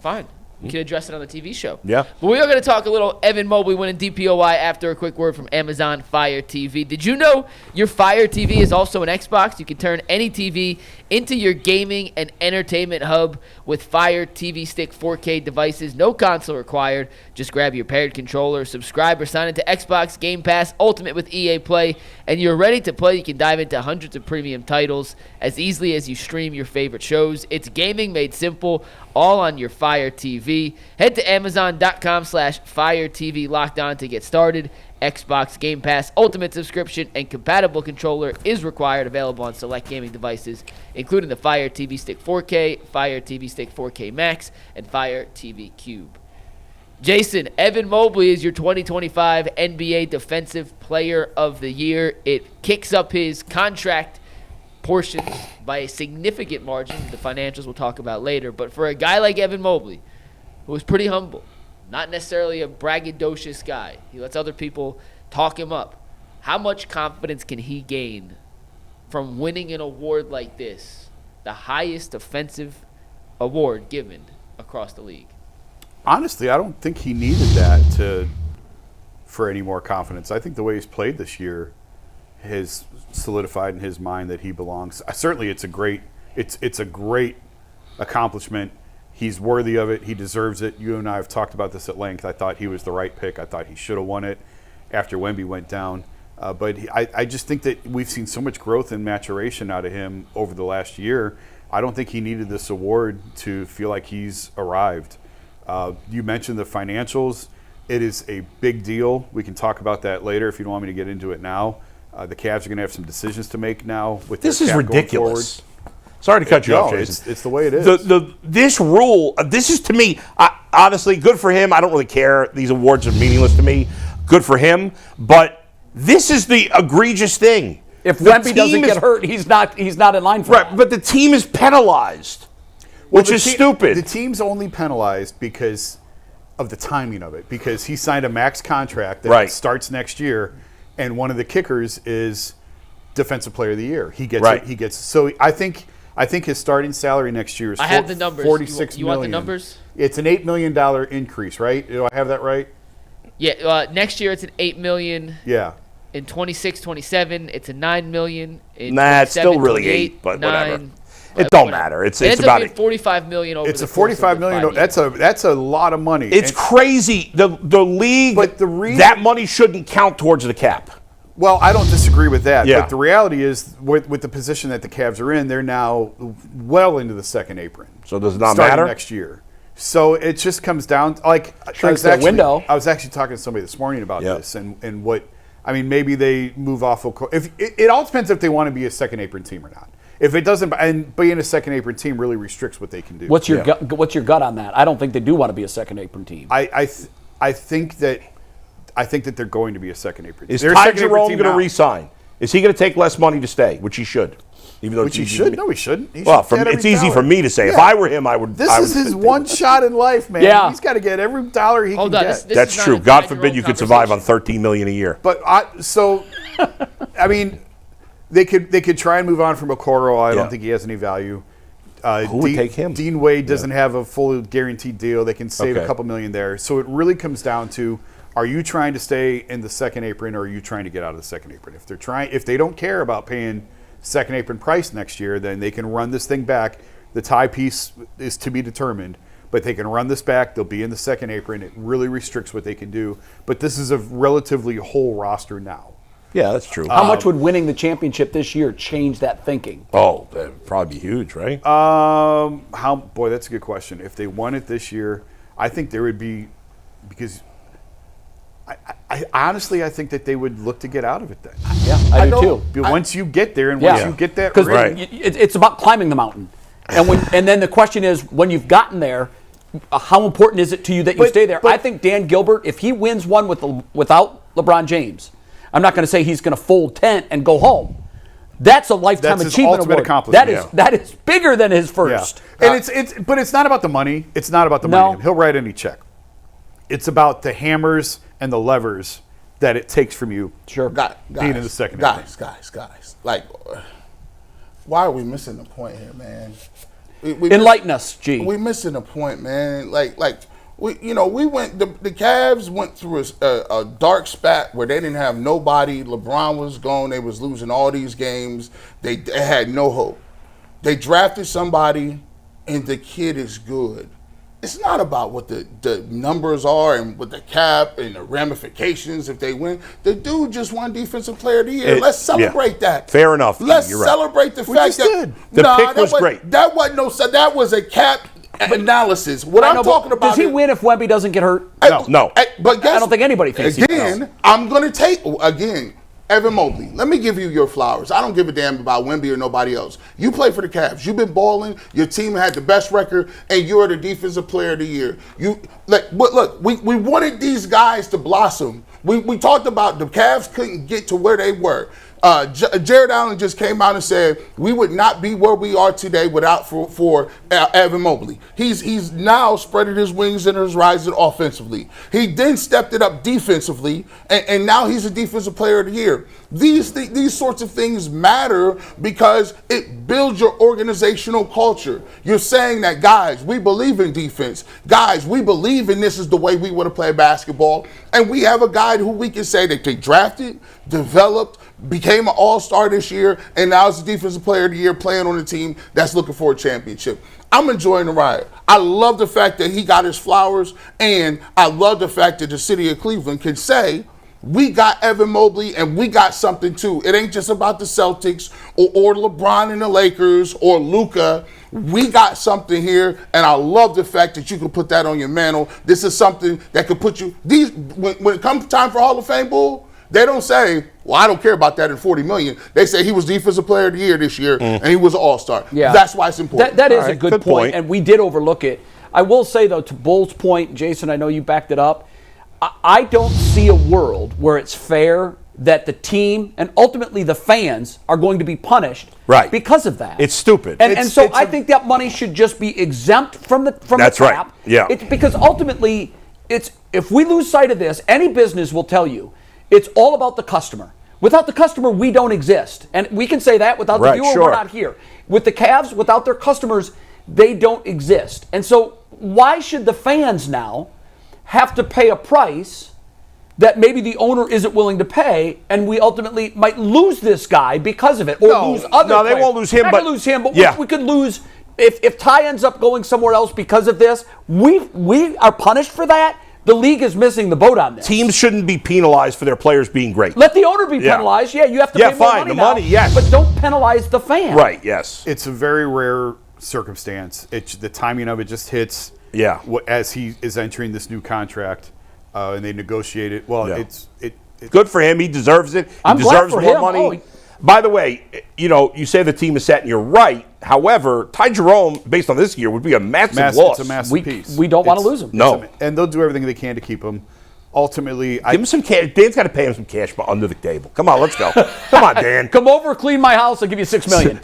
Fine. We can address it on the TV show. Yeah. But we are going to talk a little Evan Mobley winning DPOY after a quick word from Amazon Fire TV. Did you know your Fire TV is also an Xbox? You can turn any TV into your gaming and entertainment hub with Fire TV Stick 4K devices. No console required. Just grab your paired controller, subscribe, or sign into Xbox Game Pass Ultimate with EA Play, and you're ready to play. You can dive into hundreds of premium titles as easily as you stream your favorite shows. It's gaming made simple, all on your Fire TV. Head to Amazon.com/Fire TV Locked On to get started. Xbox Game Pass Ultimate subscription and compatible controller is required. Available on select gaming devices, including the Fire TV Stick 4K, Fire TV Stick 4K Max, and Fire TV Cube. Jason, Evan Mobley is your 2025 NBA Defensive Player of the Year. It kicks up his contract portions by a significant margin. The financials we'll talk about later. But for a guy like Evan Mobley, who was pretty humble, not necessarily a braggadocious guy, he lets other people talk him up. How much confidence can he gain from winning an award like this, the highest offensive award given across the league? Honestly, I don't think he needed that for any more confidence. I think the way he's played this year has solidified in his mind that he belongs. Certainly, it's a great accomplishment. He's worthy of it. He deserves it. You and I have talked about this at length. I thought he was the right pick. I thought he should have won it after Wemby went down. But I just think that we've seen so much growth and maturation out of him over the last year. I don't think he needed this award to feel like he's arrived. You mentioned the financials. It is a big deal. We can talk about that later if you don't want me to get into it now. The Cavs are going to have some decisions to make now. With this their is cap ridiculous. Sorry to cut you off, Jason. It's the way it is. This rule, this is to me, honestly, good for him. I don't really care. These awards are meaningless to me. Good for him. But this is the egregious thing. If Wemby doesn't get hurt, he's not in line for that. But the team is penalized, which is stupid. The team's only penalized because of the timing of it, because he signed a max contract that starts next year, and one of the kickers is Defensive Player of the Year. He gets So I think his starting salary next year is I have the numbers. $46 million. You want the numbers? It's an $8 million increase, right? Do I have that right? Yeah. Next year it's an $8 million. Yeah. In 26-27, it's a $9 million. In it's still really 8, but whatever. It don't matter. It's about it. $45 million over. It's a $45 million. That's a lot of money. It's crazy. The league. But the reason that money shouldn't count towards the cap. Well, I don't disagree with that. Yeah. But the reality is, with the position that the Cavs are in, they're now well into the second apron. So does it not starting matter next year? So it just comes down to, like, shrinks that window. I was actually talking to somebody this morning about this and what. I mean, maybe they move off. If it all depends if they want to be a second apron team or not. If it doesn't, and being a second apron team really restricts what they can do. What's your gut on that? I don't think they do want to be a second apron team. I think that they're going to be a second apron team. Is Ty Jerome going to re-sign? Is he going to take less money to stay, which he should? Even though Which he should? No, he shouldn't. It's easy for me to say. If I were him, I would. This is his one shot in life, man. Yeah. He's got to get every dollar he can get. That's true. God forbid you could survive on $13 million a year. But I mean, they could try and move on from Okoro. I don't think he has any value. Who would take him? Dean Wade doesn't have a full guaranteed deal. They can save a couple million there. So it really comes down to: are you trying to stay in the second apron, or are you trying to get out of the second apron? If they don't care about paying second apron price next year, then they can run this thing back. The tie piece is to be determined, but they can run this back. They'll be in the second apron. It really restricts what they can do. But this is a relatively whole roster now. Yeah, that's true. How much would winning the championship this year change that thinking? Oh, that would probably be huge, right? Boy, that's a good question. If they won it this year, I think there would be, because I honestly, I think that they would look to get out of it then. Yeah, I do too. But once you get there and once you get that, because it's about climbing the mountain, and then the question is, when you've gotten there, how important is it to you that you stay there? I think Dan Gilbert, if he wins one without LeBron James, I'm not going to say he's going to fold tent and go home. That's a lifetime achievement award. That is bigger than his first. Yeah. And but it's not about the money. It's not about the money. He'll write any check. It's about the hammers and the levers that it takes from you. Sure. Being in the second. Guys. Like, why are we missing the point here, man? Enlighten us, G. We missing a point, man. We went. The Cavs went through a dark spat where they didn't have nobody. LeBron was gone. They was losing all these games. They had no hope. They drafted somebody, and the kid is good. It's not about what the numbers are and what the cap and the ramifications if they win. The dude just won Defensive Player of the Year. Let's celebrate that. Fair enough. Let's celebrate the fact that the pick was great. That wasn't that was a cap analysis. What I'm talking about. Does he win if Wemby doesn't get hurt? No. But I don't think anybody thinks he does. I'm going to take Evan Mobley. Let me give you your flowers. I don't give a damn about Wemby or nobody else. You play for the Cavs. You've been balling. Your team had the best record, and you're the Defensive Player of the Year. Look, we wanted these guys to blossom. We talked about the Cavs couldn't get to where they were. Jared Allen just came out and said we would not be where we are today without for Evan Mobley. He's now spreading his wings and is rising offensively. He then stepped it up defensively, and now he's a Defensive Player of the Year. These sorts of things matter because it builds your organizational culture. You're saying that, guys, we believe in defense. Guys, we believe in this is the way we want to play basketball. And we have a guy who we can say that they drafted, developed, became an all-star this year, and now is the Defensive Player of the Year playing on a team that's looking for a championship. I'm enjoying the ride. I love the fact that he got his flowers, and I love the fact that the city of Cleveland can say, we got Evan Mobley, and we got something too. It ain't just about the Celtics or LeBron and the Lakers or Luka. We got something here, and I love the fact that you can put that on your mantle. This is something that could put you when it comes time for Hall of Fame, Bull, they don't say, well, I don't care about that in $40 million. They say he was Defensive Player of the Year this year, and he was an all-star. Yeah. That's why it's important. That is a good point, and we did overlook it. I will say, though, to Bull's point, Jason, I know you backed it up, I don't see a world where it's fair that the team and ultimately the fans are going to be punished because of that. It's stupid. And so I think that money should just be exempt from the cap. That's right. Yeah. It's because ultimately, if we lose sight of this, any business will tell you, it's all about the customer. Without the customer, we don't exist. And we can say that without the viewer, we're not here. With the Cavs, without their customers, they don't exist. And so why should the fans now have to pay a price that maybe the owner isn't willing to pay, and we ultimately might lose this guy because of it, or lose other players? No, they won't lose him. Not lose him, but we could lose if Ty ends up going somewhere else because of this. We are punished for that. The league is missing the boat on this. Teams shouldn't be penalized for their players being great. Let the owner be penalized. Yeah, you have to pay more money now. Yes. But don't penalize the fan. Right, yes. It's a very rare circumstance. The timing of it just hits as he is entering this new contract, and they negotiate it. Well, it's good for him. He deserves it. I'm he glad deserves for more him. money. By the way, you say the team is set, and you're right. However, Ty Jerome, based on this year, would be a massive loss. It's a massive piece. We don't want to lose him. No. And they'll do everything they can to keep him. Ultimately, give him some cash. Dan's got to pay him some cash under the table. Come on, let's go. Come on, Dan. Come over, clean my house. I'll give you $6 million.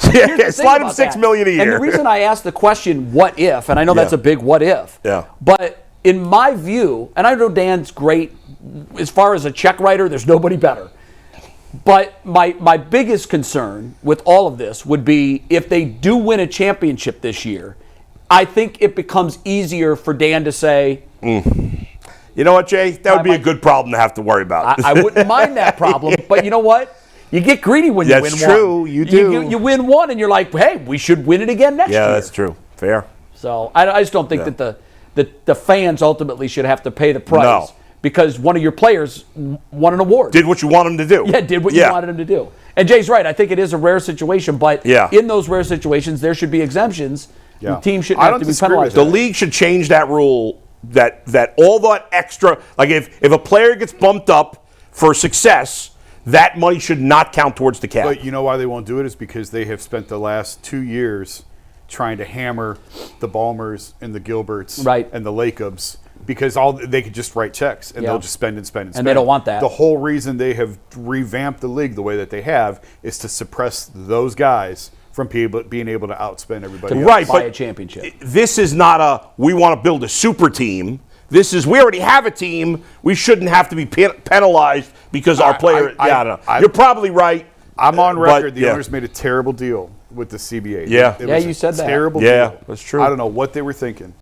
Slide him $6 million a year. And the reason I asked the question, what if, and I know that's a big what if. Yeah. But in my view, and I know Dan's great as far as a check writer, there's nobody better. But my biggest concern with all of this would be if they do win a championship this year, I think it becomes easier for Dan to say, you know what, Jay? That would be a good problem to have to worry about. I wouldn't mind that problem, but you know what? You get greedy when you win one. That's true. You do. You win one, and you're like, hey, we should win it again next year. Yeah, that's true. Fair. So I just don't think that the fans ultimately should have to pay the price. No. Because one of your players won an award. Did what you want him to do. Yeah, did what you wanted him to do. And Jay's right. I think it is a rare situation, but in those rare situations, there should be exemptions. Yeah. The team shouldn't have to be penalized. The league should change that rule that all that extra, like if a player gets bumped up for success, that money should not count towards the cap. But you know why they won't do it is because they have spent the last 2 years trying to hammer the Ballmers and the Gilberts and the Lacobs. Because they could just write checks and they'll just spend and spend and spend. And they don't want that. The whole reason they have revamped the league the way that they have is to suppress those guys from being able to outspend everybody else. Right, buy a championship. This is not we want to build a super team. This is we already have a team. We shouldn't have to be penalized because our player. You're probably right. I'm on record. The owners made a terrible deal with the CBA. Yeah. It Yeah, was you a said that. terrible Yeah, deal. that's true. I don't know what they were thinking.